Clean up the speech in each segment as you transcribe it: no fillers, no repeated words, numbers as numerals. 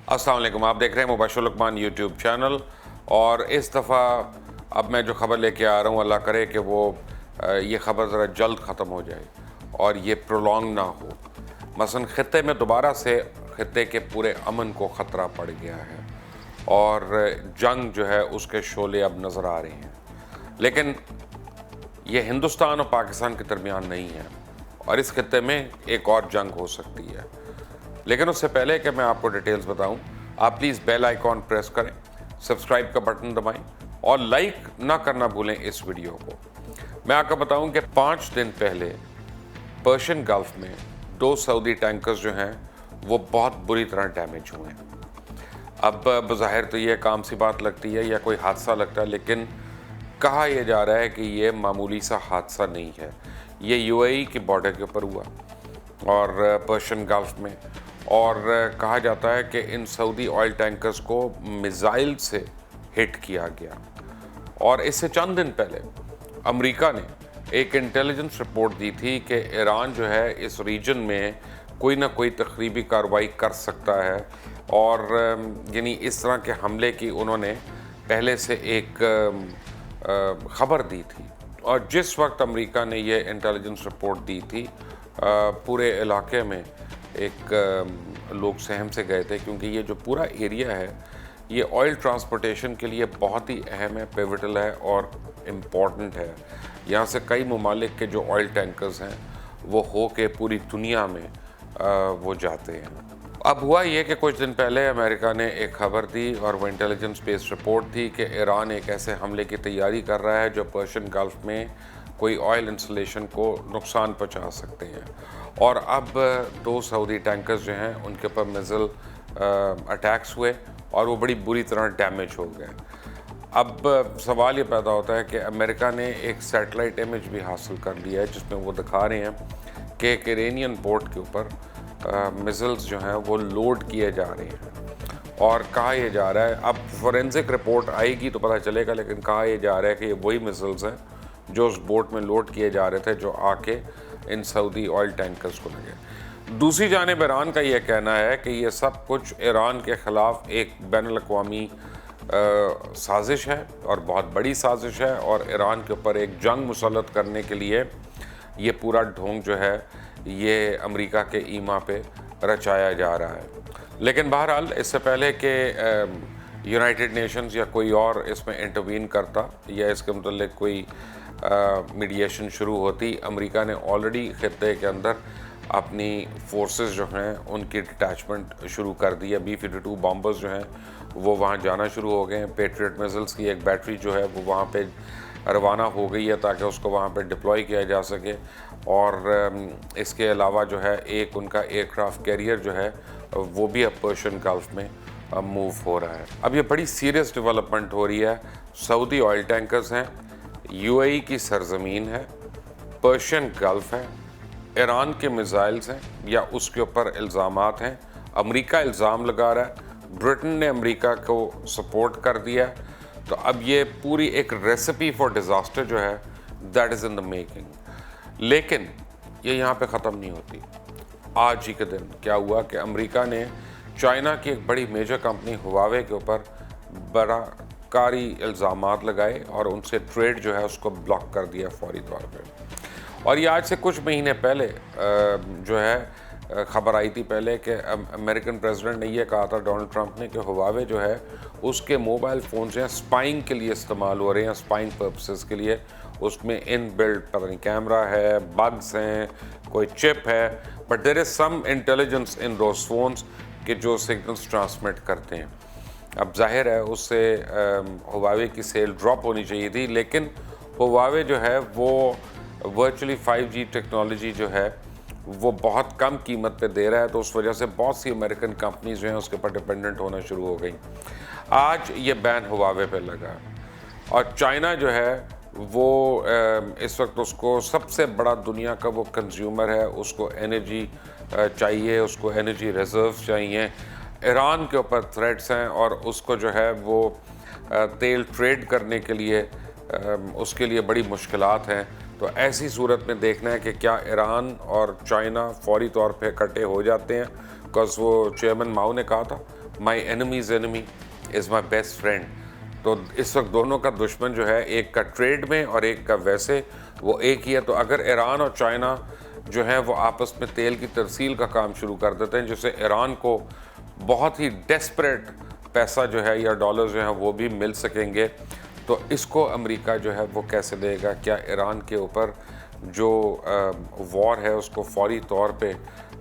अस्सलाम वालेकुम। आप देख रहे हैं मुबशर लुकमान यूट्यूब चैनल। और इस दफ़ा अब मैं जो ख़बर लेके आ रहा हूँ, अल्लाह करे कि वो ये ख़बर ज़रा जल्द ख़त्म हो जाए और ये प्रोलॉन्ग ना हो। मसलन ख़ित्ते में दोबारा से ख़ित्ते के पूरे अमन को ख़तरा पड़ गया है और जंग जो है उसके शोले अब नज़र आ रहे हैं। लेकिन ये हिंदुस्तान और पाकिस्तान के दरमियान नहीं है और इस ख़ित्ते में एक और जंग हो सकती है। लेकिन उससे पहले कि मैं आपको डिटेल्स बताऊं, आप प्लीज़ बेल आइकॉन प्रेस करें, सब्सक्राइब का बटन दबाएं और लाइक ना करना भूलें इस वीडियो को। मैं आपको बताऊं कि 5 दिन पहले पर्शियन गल्फ में 2 सऊदी टैंकर्स जो हैं वो बहुत बुरी तरह डैमेज हुए हैं। अब बज़ाहिर तो ये काम सी बात लगती है या कोई हादसा लगता है, लेकिन कहा यह जा रहा है कि ये मामूली सा हादसा नहीं है। ये यूएई के बॉर्डर के ऊपर हुआ और पर्शियन गल्फ में, और कहा जाता है कि इन सऊदी ऑयल टैंकर्स को मिसाइल से हिट किया गया। और इससे चंद दिन पहले अमेरिका ने एक इंटेलिजेंस रिपोर्ट दी थी कि ईरान जो है इस रीजन में कोई ना कोई तखरीबी कार्रवाई कर सकता है, और यानी इस तरह के हमले की उन्होंने पहले से एक ख़बर दी थी। और जिस वक्त अमेरिका ने ये इंटेलिजेंस रिपोर्ट दी थी, पूरे इलाके में एक लोग सहम से गए थे, क्योंकि ये जो पूरा एरिया है ये ऑयल ट्रांसपोर्टेशन के लिए बहुत ही अहम है, पिवटल है और इम्पॉर्टेंट है। यहाँ से कई ममालिक के जो ऑयल टैंकर्स हैं वो हो के पूरी दुनिया में वो जाते हैं। अब हुआ ये कि कुछ दिन पहले अमेरिका ने एक खबर दी और वो इंटेलिजेंस बेस्ड रिपोर्ट थी कि ईरान एक ऐसे हमले की तैयारी कर रहा है जो पर्शियन गल्फ में कोई ऑयल इंस्टॉलेशन को नुकसान पहुंचा सकते हैं। और अब 2 सऊदी टैंकर्स जो हैं उनके ऊपर मिसाइल अटैक्स हुए और वो बड़ी बुरी तरह डैमेज हो गए। अब सवाल ये पैदा होता है कि अमेरिका ने एक सैटेलाइट इमेज भी हासिल कर लिया है जिसमें वो दिखा रहे हैं कि एक इरानियन पोर्ट के ऊपर मिसाइल्स जो हैं वो लोड किए जा रहे हैं। और कहा यह जा रहा है, अब फोरेंसिक रिपोर्ट आएगी तो पता चलेगा, लेकिन कहा यह जा रहा है कि ये वही मिसाइल्स हैं जो उस बोट में लोड किए जा रहे थे जो आके इन सऊदी ऑयल टैंकर्स को लगे। दूसरी जानिब ईरान का यह कहना है कि ये सब कुछ ईरान के ख़िलाफ़ एक बैनुल-अक़वामी साजिश है और बहुत बड़ी साजिश है, और ईरान के ऊपर एक जंग मुसल्लत करने के लिए ये पूरा ढोंग जो है ये अमेरिका के ईमा पे रचाया जा रहा है। लेकिन बहरहाल इससे पहले कि यूनाइटेड नेशंस या कोई और इसमें इंटरवीन करता या इसके मतलब कोई मीडिएशन शुरू होती, अमेरिका ने ऑलरेडी ख़ित्ते के अंदर अपनी फोर्सेस जो हैं उनकी डिटैचमेंट शुरू कर दी है। B-52 बॉम्बर्स जो हैं वो वहाँ जाना शुरू हो गए हैं। पेट्रियट मिसाइल्स की एक बैटरी जो है वो वहाँ पे रवाना हो गई है ताकि उसको वहाँ पे डिप्लॉय किया जा सके। और इसके अलावा जो है एक उनका एयरक्राफ्ट कैरियर जो है वो भी अब पर्शियन गल्फ में मूव हो रहा है। अब ये बड़ी सीरियस डेवलपमेंट हो रही है। सऊदी ऑयल टैंकर्स हैं, यूएई की सरजमीन है, पर्शियन गल्फ है, ईरान के मिसाइल्स हैं या उसके ऊपर इल्ज़ामात हैं, अमेरिका इल्ज़ाम लगा रहा है, ब्रिटेन ने अमेरिका को सपोर्ट कर दिया है। तो अब ये पूरी एक रेसिपी फॉर डिज़ास्टर जो है that is in the making. लेकिन ये यहाँ पे ख़त्म नहीं होती। आज ही के दिन क्या हुआ कि अमेरिका ने चाइना की एक बड़ी मेजर कंपनी हुआवे के ऊपर बड़ा कारी इल्ज़ामात लगाए और उनसे ट्रेड जो है उसको ब्लॉक कर दिया फौरी तौर पे। और ये आज से कुछ महीने पहले जो है ख़बर आई थी पहले कि अमेरिकन प्रेसिडेंट ने ये कहा था, डोनाल्ड ट्रंप ने, कि हुआवे जो है उसके मोबाइल फ़ोन जो हैं स्पाइंग के लिए इस्तेमाल हो रहे हैं, स्पाइंग पर्पसेस के लिए। उसमें इन बिल्ड पता नहीं कैमरा है, बग्स हैं, कोई चिप है, but there is some intelligence in those phones कि जो सिग्नल्स ट्रांसमिट करते हैं। अब जाहिर है उससे हुआवे की सेल ड्रॉप होनी चाहिए थी, लेकिन हुआवे जो है वो वर्चुअली 5G टेक्नोलॉजी जो है वो बहुत कम कीमत पे दे रहा है, तो उस वजह से बहुत सी अमेरिकन कंपनीज जो हैं उसके ऊपर डिपेंडेंट होना शुरू हो गई। आज ये बैन हुआवे पे लगा और चाइना जो है वो इस वक्त उसको सबसे बड़ा दुनिया का वो कंज्यूमर है, उसको एनर्जी चाहिए, उसको एनर्जी रिजर्व चाहिए। ईरान के ऊपर थ्रेट्स हैं और उसको जो है वो तेल ट्रेड करने के लिए उसके लिए बड़ी मुश्किलात हैं। तो ऐसी सूरत में देखना है कि क्या ईरान और चाइना फौरी तौर पे इकट्ठे हो जाते हैं, बिकॉज़ वो चेयरमैन माओ ने कहा था my enemy's enemy is my best friend. تو اس وقت دونوں کا دشمن جو ہے ایک کا ٹریڈ میں اور ایک کا ویسے وہ ایک ہی ہے. تو اگر ایران اور چائنا جو ہے وہ آپس میں تیل کی ترسیل کا کام شروع کر دیتے ہیں جس سے ایران کو بہت ہی ڈیسپریٹ پیسہ جو ہے یا ڈالر جو ہیں وہ بھی مل سکیں گے, تو اس کو امریکہ جو ہے وہ کیسے دے گا؟ کیا ایران کے اوپر جو وار ہے اس کو فوری طور پہ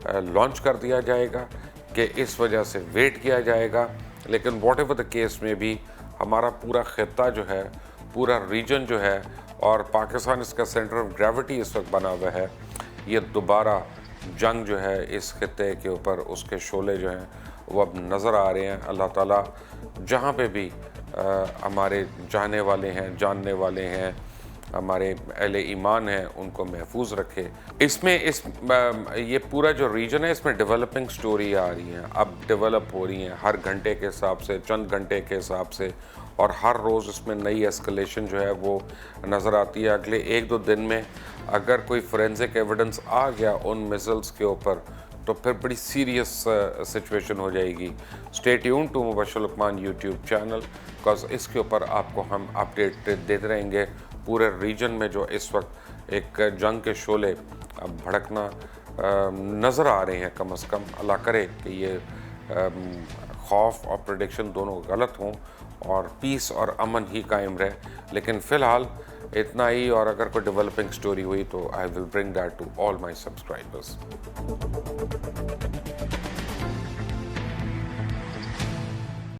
لانچ کر دیا جائے گا کہ اس وجہ سے ویٹ کیا جائے گا؟ لیکن واٹ ایور دا کیس میں بھی ہمارا پورا خطہ جو ہے, پورا ریجن جو ہے, اور پاکستان اس کا سینٹر آف گریوٹی اس وقت بنا ہوا ہے, یہ دوبارہ جنگ جو ہے اس خطے کے اوپر اس کے شعلے جو ہیں وہ اب نظر آ رہے ہیں. اللہ تعالیٰ جہاں پہ بھی ہمارے چاہنے والے ہیں, جاننے والے ہیں, ہمارے اہل ایمان ہیں, ان کو محفوظ رکھے. اس میں یہ پورا جو ریجن ہے اس میں ڈیولپنگ سٹوری آ رہی ہیں, اب ڈیولپ ہو رہی ہیں ہر گھنٹے کے حساب سے, چند گھنٹے کے حساب سے, اور ہر روز اس میں نئی ایسکلیشن جو ہے وہ نظر آتی ہے. اگلے 1-2 دن میں اگر کوئی فورینزک ایویڈنس آ گیا ان میزلز کے اوپر تو پھر بڑی سیریس سچویشن ہو جائے گی. Stay tune to Mubashir Luqman YouTube channel, because اس کے اوپر آپ کو ہم اپڈیٹ دیتے رہیں گے. پورے ریجن میں جو اس وقت ایک جنگ کے شعلے بھڑکنا نظر آ رہے ہیں, کم از کم اللہ کرے کہ یہ خوف اور پریڈکشن دونوں غلط ہوں اور پیس اور امن ہی قائم رہے. لیکن فی الحال اتنا ہی, اور اگر کوئی ڈیولپنگ سٹوری ہوئی تو I will bring that to all my subscribers.